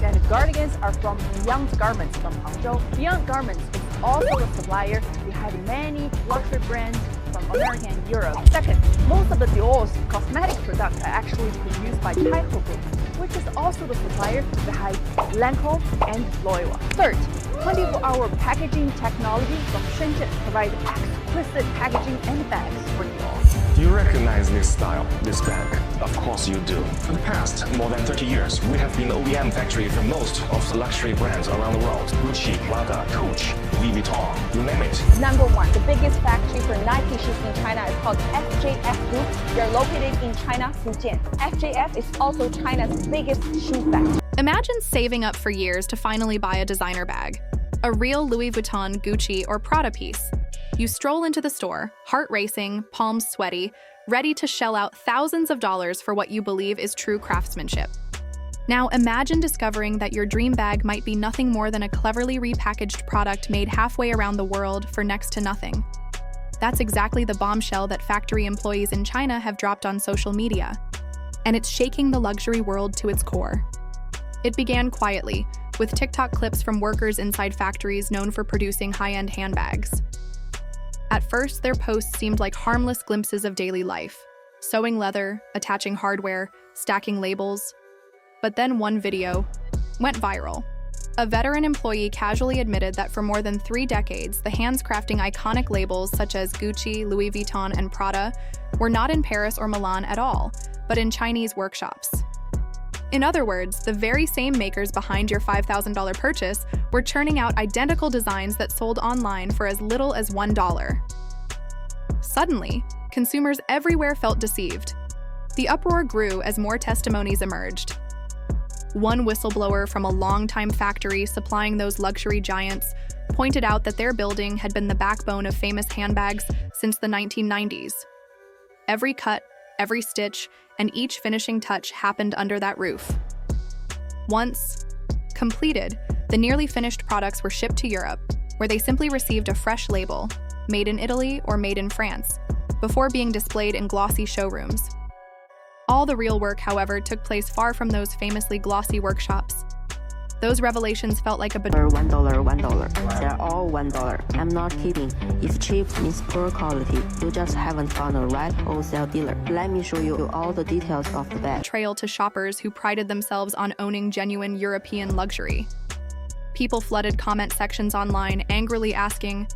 Then the cardigans are from Beyond Garments from Hangzhou. Beyond Garments is also a supplier behind many luxury brands from America and Europe. Second, most of the Dior's cosmetic products are actually produced by Taihe Group, which is also the supplier behind Lancôme and Loewe. Third, 24-hour packaging technology from Shenzhen provides exquisite packaging and bags for Dior. Do you recognize this style, this bag? Of course you do. For the past more than 30 years, we have been the OEM factory for most of the luxury brands around the world. Gucci, Prada, Coach, Louis Vuitton, you name it. Number one, the biggest factory for Nike shoes in China is called FJF Group. They are located in China, Fujian. FJF is also China's biggest shoe factory. Imagine saving up for years to finally buy a designer bag. A real Louis Vuitton, Gucci, or Prada piece. You stroll into the store, heart racing, palms sweaty, ready to shell out thousands of dollars for what you believe is true craftsmanship. Now imagine discovering that your dream bag might be nothing more than a cleverly repackaged product made halfway around the world for next to nothing. That's exactly the bombshell that factory employees in China have dropped on social media, and it's shaking the luxury world to its core. It began quietly, with TikTok clips from workers inside factories known for producing high-end handbags. At first, their posts seemed like harmless glimpses of daily life, sewing leather, attaching hardware, stacking labels. But then one video went viral. A veteran employee casually admitted that for more than 3 decades, the hands crafting iconic labels such as Gucci, Louis Vuitton, and Prada were not in Paris or Milan at all, but in Chinese workshops. In other words, the very same makers behind your $5,000 purchase were churning out identical designs that sold online for as little as $1. Suddenly, consumers everywhere felt deceived. The uproar grew as more testimonies emerged. One whistleblower from a longtime factory supplying those luxury giants pointed out that their building had been the backbone of famous handbags since the 1990s. Every cut, every stitch, and each finishing touch happened under that roof. Once completed, the nearly finished products were shipped to Europe, where they simply received a fresh label, made in Italy or made in France, before being displayed in glossy showrooms. All the real work, however, took place far from those famously glossy workshops. Those revelations felt like a $1, $1. They're all $1. I'm not kidding. If cheap means poor quality, you just haven't found the right wholesale dealer. Let me show you all the details of the bag. Trail to shoppers who prided themselves on owning genuine European luxury. People flooded comment sections online, angrily asking,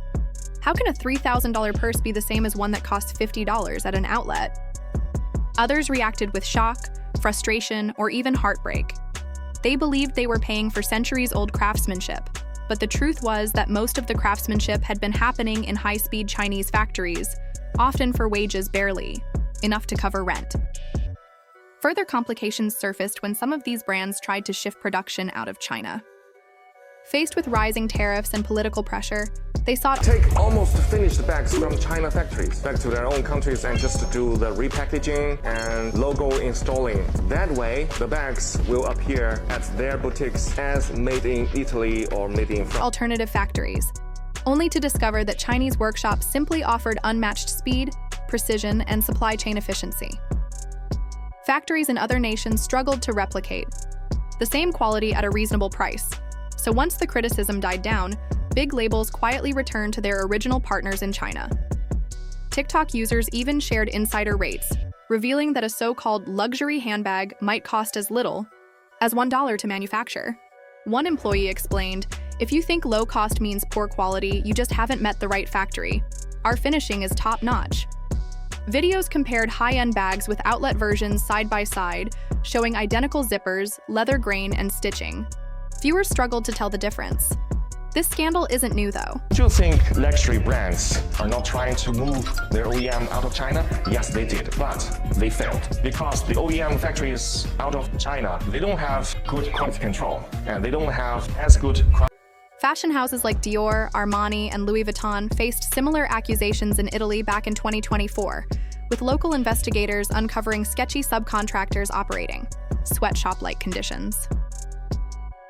how can a $3,000 purse be the same as one that costs $50 at an outlet? Others reacted with shock, frustration, or even heartbreak. They believed they were paying for centuries-old craftsmanship, but the truth was that most of the craftsmanship had been happening in high-speed Chinese factories, often for wages barely enough to cover rent. Further complications surfaced when some of these brands tried to shift production out of China. Faced with rising tariffs and political pressure, they sought Take almost finished bags from China factories back to their own countries and just do the repackaging and logo installing. That way, the bags will appear at their boutiques as made in Italy or made in France. alternative factories, only to discover that Chinese workshops simply offered unmatched speed, precision, and supply chain efficiency. Factories in other nations struggled to replicate the same quality at a reasonable price. So once the criticism died down, big labels quietly returned to their original partners in China. TikTok users even shared insider rates, revealing that a so-called luxury handbag might cost as little as $1 to manufacture. One employee explained, if you think low cost means poor quality, you just haven't met the right factory. Our finishing is top-notch. Videos compared high-end bags with outlet versions side by side, showing identical zippers, leather grain, and stitching. Viewers struggled to tell the difference. This scandal isn't new, though. Do you think luxury brands are not trying to move their OEM out of China? Yes, they did, but they failed. Because the OEM factories out of China, they don't have good quality control, and they don't have as good Fashion houses like Dior, Armani, and Louis Vuitton faced similar accusations in Italy back in 2024, with local investigators uncovering sketchy subcontractors operating sweatshop-like conditions.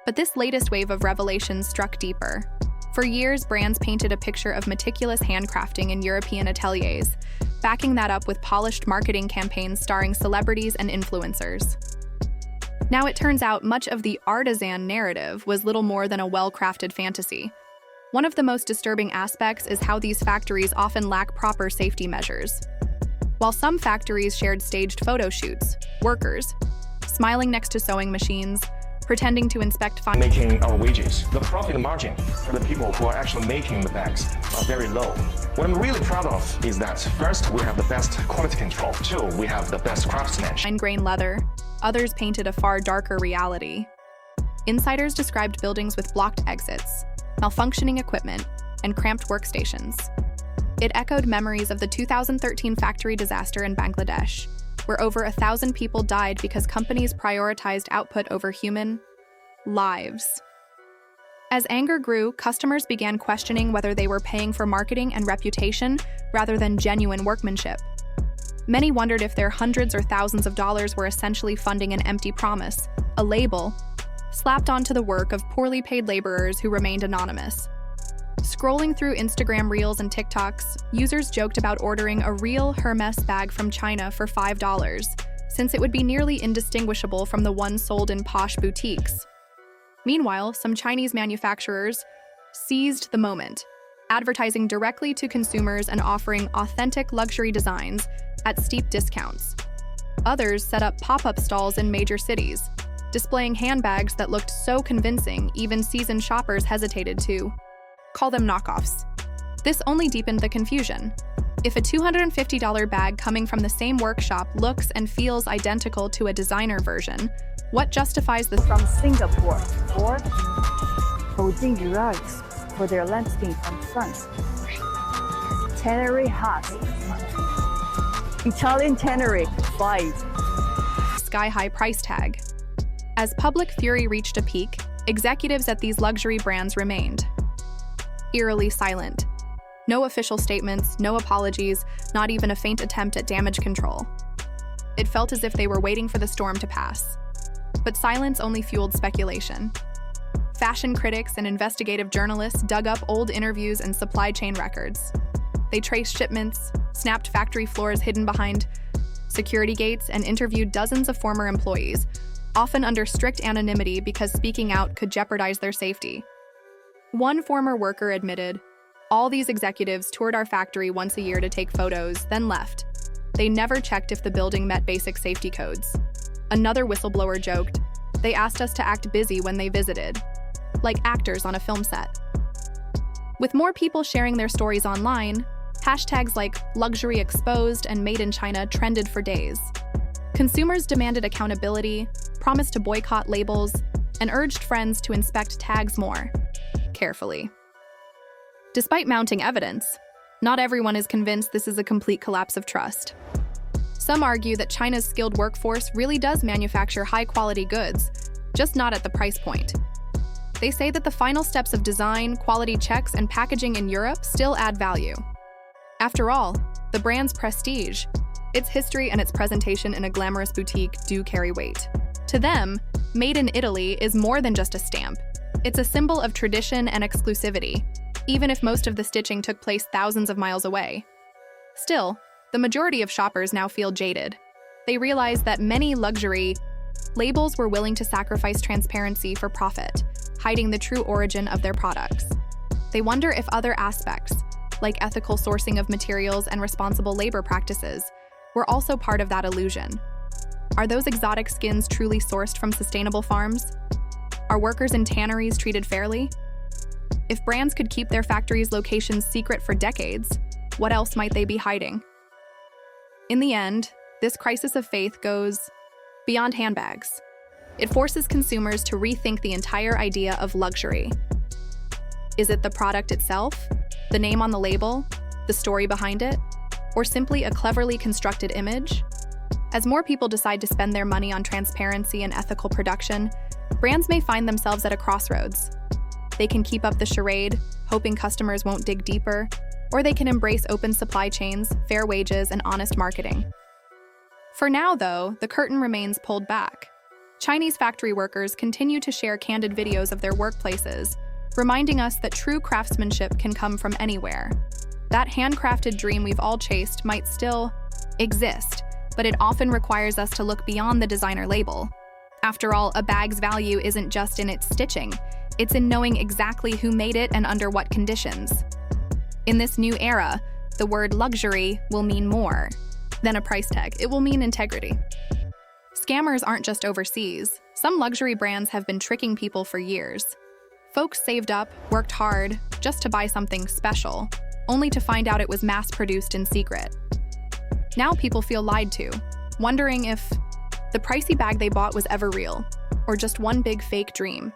But this latest wave of revelations struck deeper. For years, brands painted a picture of meticulous handcrafting in European ateliers, backing that up with polished marketing campaigns starring celebrities and influencers. Now it turns out much of the artisan narrative was little more than a well-crafted fantasy. One of the most disturbing aspects is how these factories often lack proper safety measures. While some factories shared staged photo shoots, workers, smiling next to sewing machines, pretending to inspect making our wages. The profit margin for the people who are actually making the bags are very low. What I'm really proud of is that first, we have the best quality control. Two, we have the best craftsmanship. fine-grain leather. Others painted a far darker reality. Insiders described buildings with blocked exits, malfunctioning equipment, and cramped workstations. It echoed memories of the 2013 factory disaster in Bangladesh, where over 1,000 people died because companies prioritized output over human lives. As anger grew, customers began questioning whether they were paying for marketing and reputation rather than genuine workmanship. Many wondered if their hundreds or thousands of dollars were essentially funding an empty promise, a label, slapped onto the work of poorly paid laborers who remained anonymous. Scrolling through Instagram Reels and TikToks, users joked about ordering a real Hermes bag from China for $5, since it would be nearly indistinguishable from the ones sold in posh boutiques. Meanwhile, some Chinese manufacturers seized the moment, advertising directly to consumers and offering authentic luxury designs at steep discounts. Others set up pop-up stalls in major cities, displaying handbags that looked so convincing even seasoned shoppers hesitated to call them knockoffs. This only deepened the confusion. If a $250 bag coming from the same workshop looks and feels identical to a designer version, what justifies this? From Singapore, or Beijing rugs for their landscape and fronts. Tannery hats. Italian tannery, 5. Sky-high price tag. As public fury reached a peak, executives at these luxury brands remained eerily silent. No official statements, no apologies, not even a faint attempt at damage control. It felt as if they were waiting for the storm to pass. But silence only fueled speculation. Fashion critics and investigative journalists dug up old interviews and supply chain records. They traced shipments, snapped factory floors hidden behind security gates, and interviewed dozens of former employees, often under strict anonymity because speaking out could jeopardize their safety. One former worker admitted, "All these executives toured our factory once a year to take photos, then left. They never checked if the building met basic safety codes." Another whistleblower joked, "They asked us to act busy when they visited, like actors on a film set." With more people sharing their stories online, hashtags like luxury exposed and made in China trended for days. Consumers demanded accountability, promised to boycott labels, and urged friends to inspect tags more carefully. Despite mounting evidence, not everyone is convinced this is a complete collapse of trust. Some argue that China's skilled workforce really does manufacture high-quality goods, just not at the price point. They say that the final steps of design, quality checks, and packaging in Europe still add value. After all, the brand's prestige, its history, and its presentation in a glamorous boutique do carry weight. To them, Made in Italy is more than just a stamp. It's a symbol of tradition and exclusivity, even if most of the stitching took place thousands of miles away. Still, the majority of shoppers now feel jaded. They realize that many luxury labels were willing to sacrifice transparency for profit, hiding the true origin of their products. They wonder if other aspects, like ethical sourcing of materials and responsible labor practices, were also part of that illusion. Are those exotic skins truly sourced from sustainable farms? Are workers in tanneries treated fairly? If brands could keep their factories' locations secret for decades, what else might they be hiding? In the end, this crisis of faith goes beyond handbags. It forces consumers to rethink the entire idea of luxury. Is it the product itself, the name on the label, the story behind it, or simply a cleverly constructed image? As more people decide to spend their money on transparency and ethical production, brands may find themselves at a crossroads. They can keep up the charade, hoping customers won't dig deeper, or they can embrace open supply chains, fair wages, and honest marketing. For now, though, the curtain remains pulled back. Chinese factory workers continue to share candid videos of their workplaces, reminding us that true craftsmanship can come from anywhere. That handcrafted dream we've all chased might still exist, but it often requires us to look beyond the designer label. After all, a bag's value isn't just in its stitching, it's in knowing exactly who made it and under what conditions. In this new era, the word luxury will mean more than a price tag. It will mean integrity. Scammers aren't just overseas. Some luxury brands have been tricking people for years. Folks saved up, worked hard, just to buy something special, only to find out it was mass-produced in secret. Now people feel lied to, wondering if the pricey bag they bought was ever real, or just one big fake dream.